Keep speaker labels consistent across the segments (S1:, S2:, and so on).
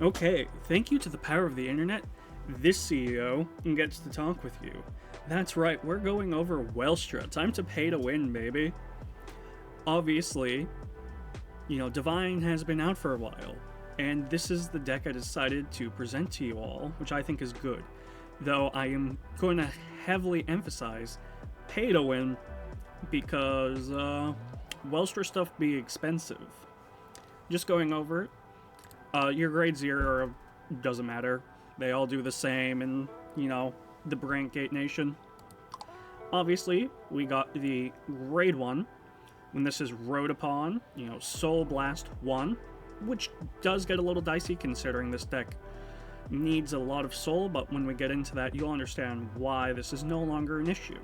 S1: Okay, thank you to the power of the internet, this CEO gets to talk with you. That's right, we're going over Welstra. Time to pay to win, baby. Obviously, Divine has been out for a while, and this is the deck I decided to present to you all, which I think is good. Though I am going to heavily emphasize pay to win because Welstra stuff be expensive. Just going over it. Your grade 0 doesn't matter. They all do the same in, the Brankgate Nation. Obviously, we got the grade 1, when this is rode upon, Soul Blast 1, which does get a little dicey considering this deck needs a lot of soul, but when we get into that, you'll understand why this is no longer an issue.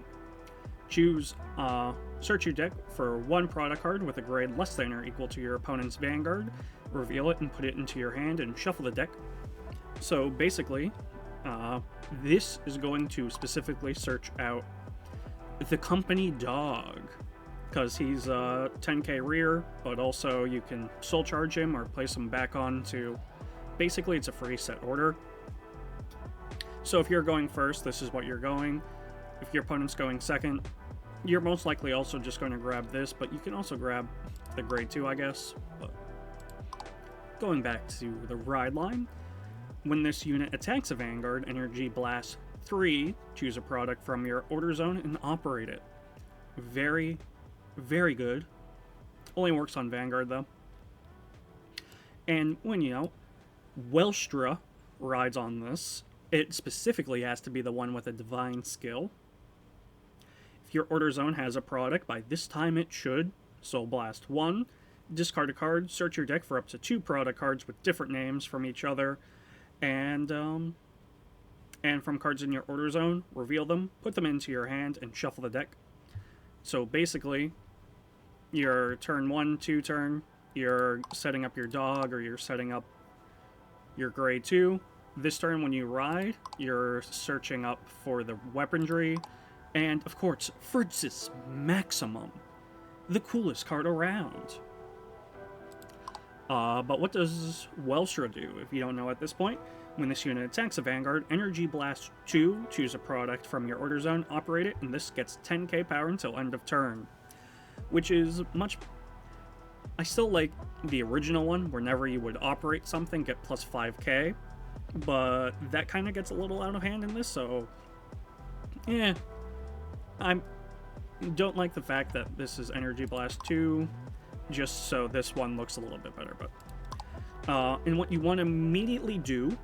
S1: Search your deck for one product card with a grade less than or equal to your opponent's Vanguard, reveal it and put it into your hand and shuffle the deck. So basically, this is going to specifically search out the company dog, because he's 10k rear, but also you can soul charge him or place him back on to, basically it's a free set order. So if you're going first, this is what you're going. If your opponent's going second, you're most likely also just going to grab this, but you can also grab the grade 2, I guess. But going back to the ride line, when this unit attacks a Vanguard, Energy Blast 3, choose a product from your order zone and operate it. Very, very good. Only works on Vanguard, though. And when, Welstra rides on this, it specifically has to be the one with a divine skill. If your order zone has a product, by this time it should Soul Blast 1, discard a card, search your deck for up to 2 product cards with different names from each other, and from cards in your order zone, reveal them, put them into your hand, and shuffle the deck. So basically, your turn 1, 2 turn, you're setting up your dog, or you're setting up your grade 2. This turn, when you ride, you're searching up for the weaponry, and of course, Fritz's Maximum, the coolest card around. But what does Welstra do, if you don't know at this point? When this unit attacks a Vanguard, Energy Blast 2, choose a product from your order zone, operate it, and this gets 10k power until end of turn. Which is much... I still like the original one, whenever you would operate something, get plus 5k, but that kind of gets a little out of hand in this, so... yeah. I don't like the fact that this is Energy Blast 2, just so this one looks a little bit better, but... and what you want to immediately do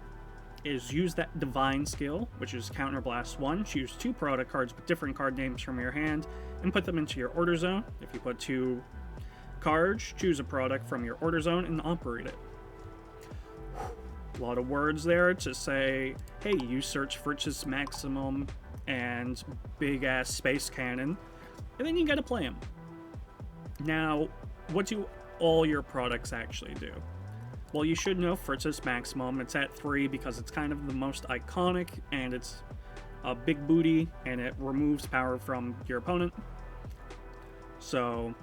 S1: is use that Divine skill, which is Counter Blast 1, choose 2 product cards with different card names from your hand, and put them into your order zone. If you put 2 cards, choose a product from your order zone and operate it. A lot of words there to say, hey, you search Fritz's Maximum and big-ass space cannon, and then you gotta play them. Now, what do all your products actually do? Well, you should know Fritz's Maximum. It's at 3 because it's kind of the most iconic, and it's a big booty, and it removes power from your opponent. So,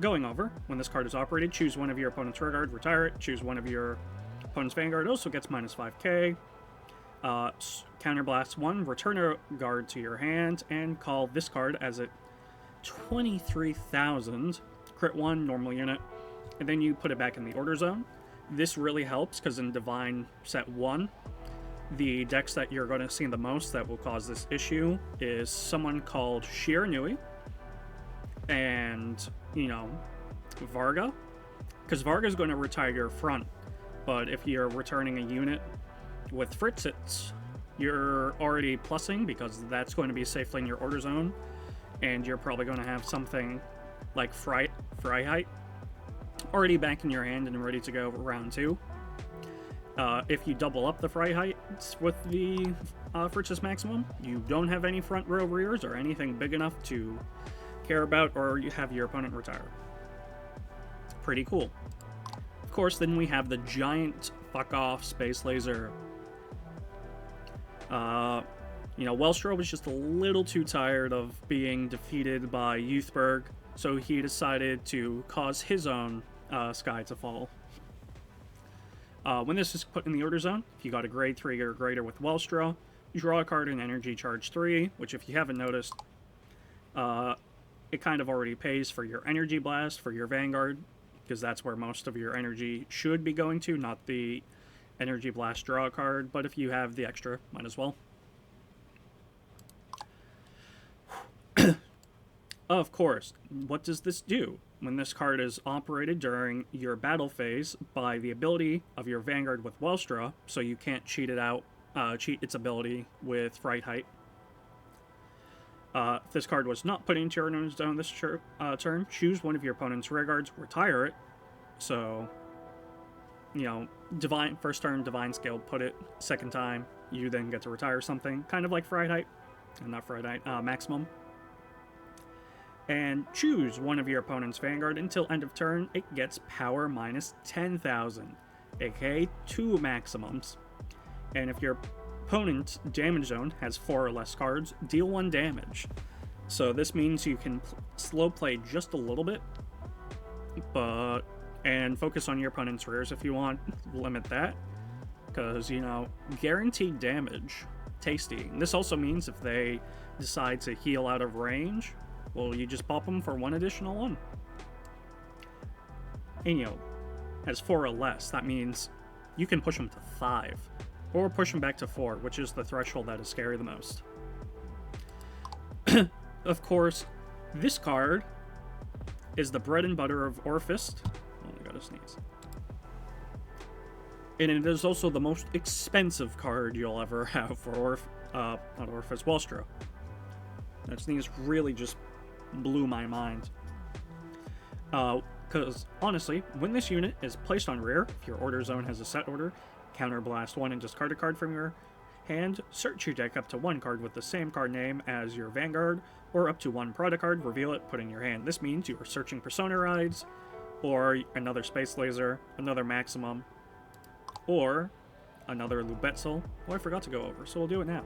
S1: going over, when this card is operated, choose one of your opponent's rear guard, retire it, choose one of your opponent's Vanguard, also gets minus 5k. Counterblast 1, return a guard to your hand, and call this card as a 23,000, crit 1, normal unit, and then you put it back in the order zone. This really helps, because in Divine Set 1, the decks that you're going to see the most that will cause this issue is someone called Shiranui, and, Varga, because Varga is going to retire your front, but if you're returning a unit with Fritz, you're already plussing, because that's going to be safely in your order zone, and you're probably going to have something like Freiheit already back in your hand and ready to go round 2. If you double up the Freiheit with the Fritz's Maximum, you don't have any front row rears or anything big enough to care about, or you have your opponent retire. Pretty cool. Of course, then we have the giant fuck-off Space Laser. Welstra was just a little too tired of being defeated by Youthberg, so he decided to cause his own sky to fall. When this is put in the order zone, if you got a grade 3 or greater with Welstra, you draw a card in energy charge 3, which if you haven't noticed, it kind of already pays for your energy blast for your Vanguard, because that's where most of your energy should be going to, not the energy blast draw card, but if you have the extra, might as well. Of course, what does this do? When this card is operated during your battle phase by the ability of your Vanguard with Welstra, so you can't cheat its ability with Fright Height. If this card was not put into your opponent's zone this turn, choose one of your opponent's rear guards, retire it. So, you know, first turn, Divine Scale, put it. Second time, you then get to retire something, kind of like Fright Height, not Fright Height, Maximum. And choose one of your opponent's Vanguard until end of turn. It gets power minus 10,000, aka 2 maximums. And if your opponent's damage zone has 4 or less cards, deal 1 damage. So this means you can slow play just a little bit, and focus on your opponent's rears if you want. Limit that, because, you know, guaranteed damage, tasty. And this also means if they decide to heal out of range, well, you just pop them for 1 additional 1. And, you know, has 4 or less, that means you can push them to 5. Or push them back to 4, which is the threshold that is scary the most. Of course, this card is the bread and butter of Orphist. Oh, I gotta sneeze. And it is also the most expensive card you'll ever have for not Orphist, Welstra. That sneeze really just blew my mind. Because, honestly, when this unit is placed on rear, if your order zone has a set order, counterblast 1 and discard a card from your hand, search your deck up to 1 card with the same card name as your Vanguard, or up to 1 product card, reveal it, put in your hand. This means you are searching Persona Rides, or another Space Laser, another Maximum, or another Lubetzel. Oh, I forgot to go over, so we'll do it now.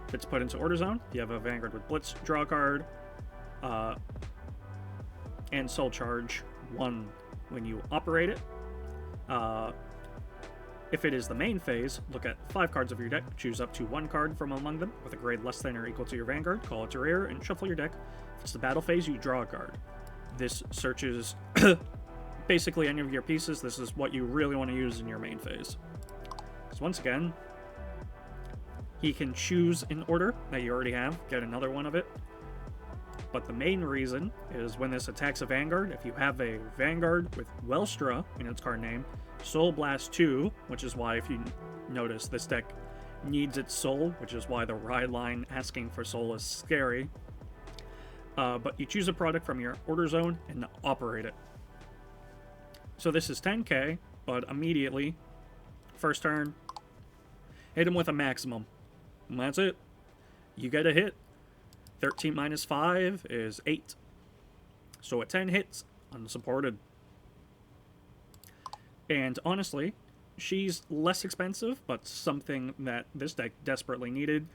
S1: If it's put into order zone, if you have a Vanguard with Blitz, draw a card, and Soul Charge 1 when you operate it. If it is the main phase, look at 5 cards of your deck, choose up to 1 card from among them with a grade less than or equal to your Vanguard, call it to rear, and shuffle your deck. If it's the battle phase, you draw a card. This searches basically any of your pieces. This is what you really want to use in your main phase. So once again, he can choose an order that you already have, get another one of it. But the main reason is when this attacks a Vanguard, if you have a Vanguard with Welstra in its card name, Soul Blast 2, which is why, if you notice, this deck needs its soul, which is why the ride line asking for soul is scary. But you choose a product from your order zone and operate it. So this is 10k, but immediately, first turn, hit him with a Maximum. And that's it. You get a hit. 13 minus 5 is 8. So at 10 hits, unsupported. And honestly, she's less expensive, but something that this deck desperately needed.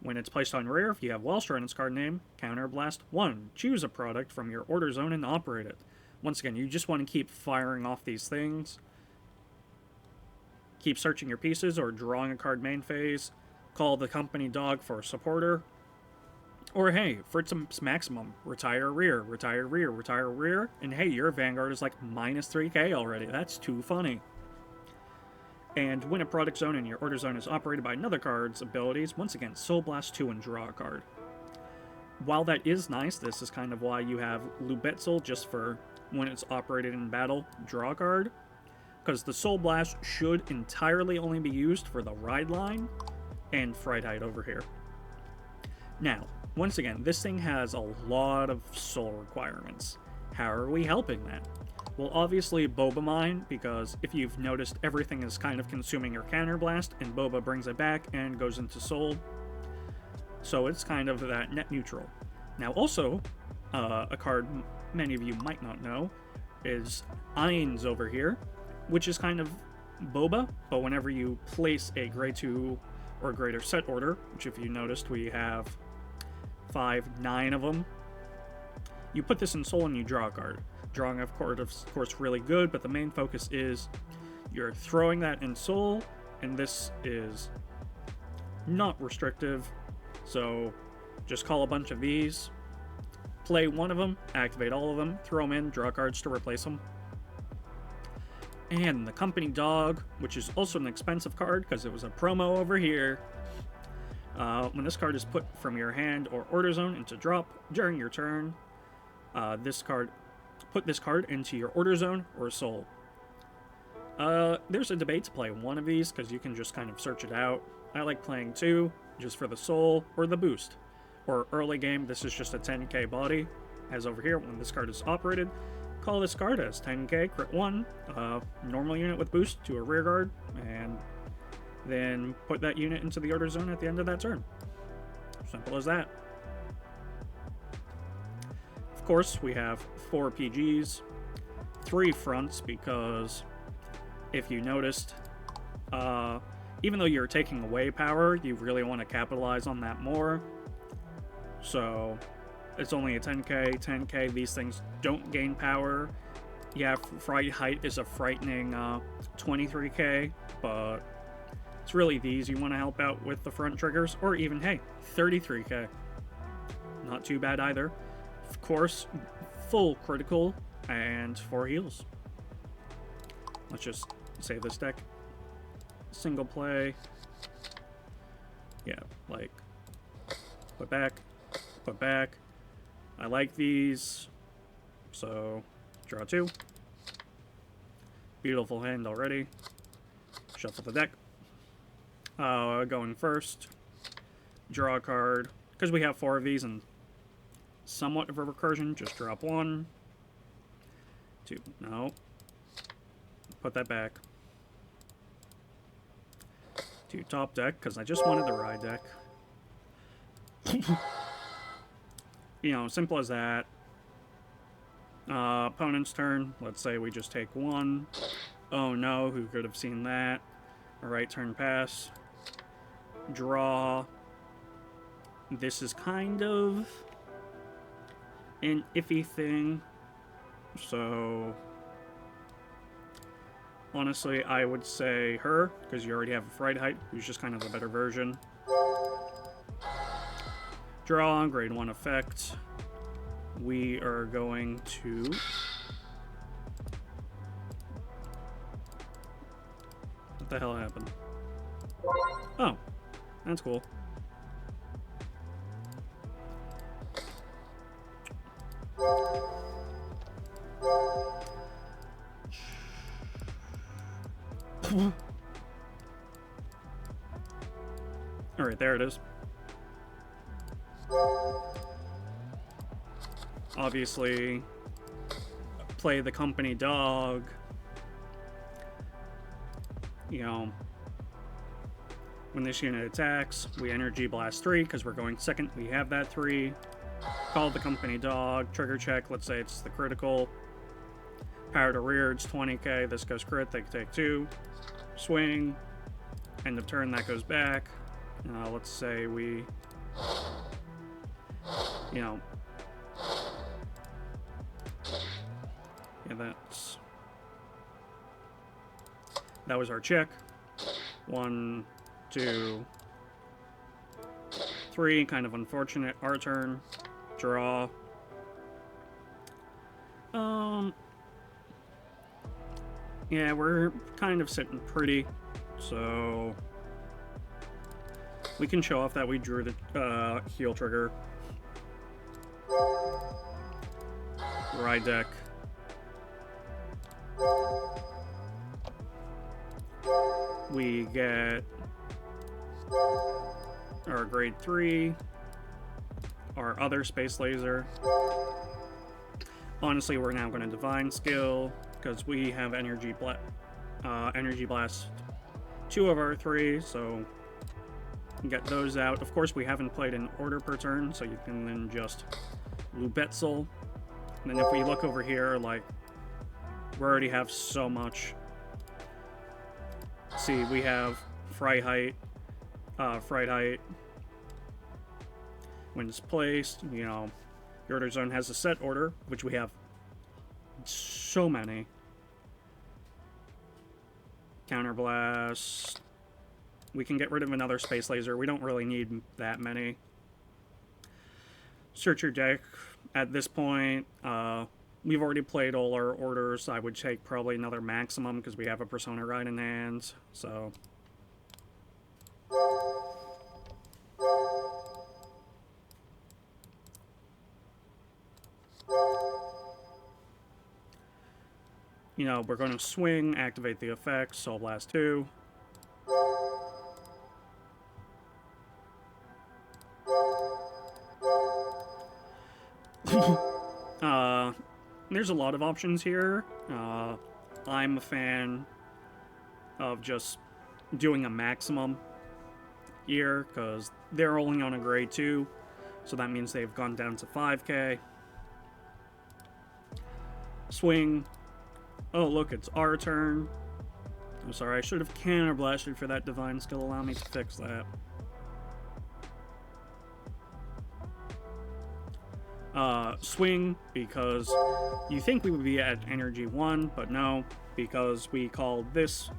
S1: When it's placed on rear, if you have Welstra in its card name, counterblast 1. Choose a product from your order zone and operate it. Once again, you just want to keep firing off these things. Keep searching your pieces or drawing a card main phase. Call the company dog for a supporter. Or hey, for some Maximum, retire rear, retire rear, retire rear, and hey, your Vanguard is like minus 3k already. That's too funny. And when a product zone in your order zone is operated by another card's abilities, once again, Soul Blast 2 and draw a card. While that is nice, this is kind of why you have Lubetzel, just for when it's operated in battle, draw a card. Because the Soul Blast should entirely only be used for the ride line and Fright Height over here. Now, once again, this thing has a lot of soul requirements. How are we helping that? Well, obviously Boba Mine, because if you've noticed, everything is kind of consuming your counterblast, and Boba brings it back and goes into soul. So it's kind of that net neutral. Now also, a card many of you might not know is Ainz over here, which is kind of Boba, but whenever you place a grade 2 or greater set order, which if you noticed we have 9 of them, you put this in soul and you draw a card. Drawing, of course, really good, but the main focus is you're throwing that in soul, and this is not restrictive, so just call a bunch of these, play one of them, activate all of them, throw them in, draw cards to replace them. And the company dog, which is also an expensive card because it was a promo over here. When this card is put from your hand or order zone into drop during your turn, put this card into your order zone or soul. There's a debate to play one of these because you can just kind of search it out. I like playing two, just for the soul or the boost. Or early game, this is just a 10k body. As over here, when this card is operated, call this card as 10k, crit 1, normal unit with boost to a rear guard, and then put that unit into the order zone at the end of that turn. Simple as that. Of course, we have 4 PGs, 3 fronts, because if you noticed, even though you're taking away power, you really want to capitalize on that more. So it's only a 10k, these things don't gain power. Yeah, Fright Height is a frightening 23k, but it's really these you want to help out with the front triggers, or even, hey, 33k. Not too bad either. Of course, full critical and 4 heals. Let's just save this deck. Single play. Yeah, like, put back. I like these, so draw 2. Beautiful hand already. Shuffle the deck. Going first. Draw a card. Because we have 4 of these and somewhat of a recursion, just drop 1. 2. No. Put that back. To top deck, because I just wanted the ride deck. You know, simple as that. Opponent's turn. Let's say we just take 1. Oh no, who could have seen that? Alright, turn pass. Draw. This is kind of an iffy thing. So honestly, I would say her, because you already have a Fright Height, who's just kind of a better version. Draw, grade 1 effect. We are going to... What the hell happened? Oh, that's cool. Alright, there it is. Obviously, play the company dog. You know, when this unit attacks, we energy blast 3 because we're going second. We have that 3. Call the company dog. Trigger check. Let's say it's the critical. Power to rear. It's 20k. This goes crit. They take 2. Swing. End of turn. That goes back. Let's say we, you know, yeah, that was our check. 1, 2, 3, kind of unfortunate. Our turn. Draw. Yeah, we're kind of sitting pretty, so we can show off that we drew the heal trigger. Ride deck. We get our grade 3, our other space laser. Honestly, we're now going to divine skill because we have energy blast 2 of our 3, so get those out. Of course, we haven't played in order per turn, so you can then just Lubetzel. And then if we look over here, like, we already have so much. See, we have Fright Height. When it's placed, you know, your order zone has a set order, which we have so many. Counterblast. We can get rid of another space laser. We don't really need that many. Search your deck. At this point, we've already played all our orders. I would take probably another maximum because we have a Persona right in hand. So, you know, we're going to swing, activate the effect, Soul Blast 2. There's a lot of options here. I'm a fan of just doing a maximum here because they're only on a grade 2, so that means they've gone down to 5k. Swing. Oh, look, it's our turn. I'm sorry, I should have counterblasted for that divine skill. Allow me to fix that. Swing, because you think we would be at energy 1, but no, because we called this,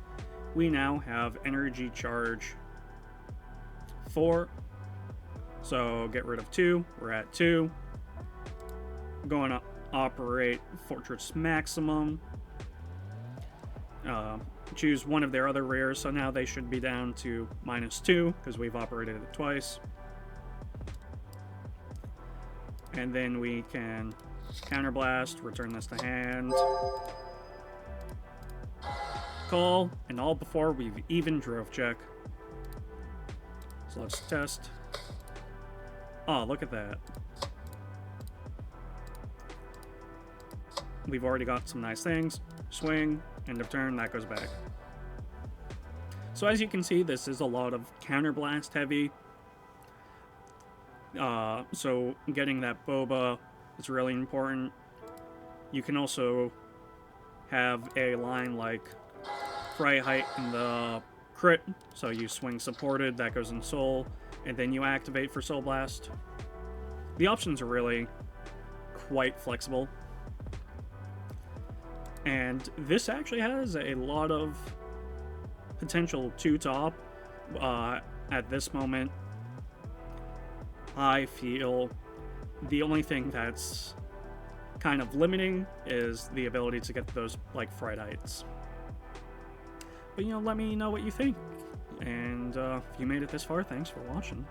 S1: we now have energy charge 4. So get rid of 2, we're at 2. Going to operate Fortress Maximum. Choose one of their other rares, so now they should be down to -2, because we've operated it twice. And then we can counterblast, return this to hand, call, and all before we've even drove check. So let's test. Oh, look at that. We've already got some nice things. Swing, end of turn, that goes back. So as you can see, this is a lot of counterblast heavy. So getting that boba is really important. You can also have a line like Fright Height in the crit, so you swing supported, that goes in soul, and then you activate for Soul Blast. The options are really quite flexible. And this actually has a lot of potential to top. At this moment, I feel the only thing that's kind of limiting is the ability to get those, like, Fright Heights. But, you know, let me know what you think. And if you made it this far, thanks for watching.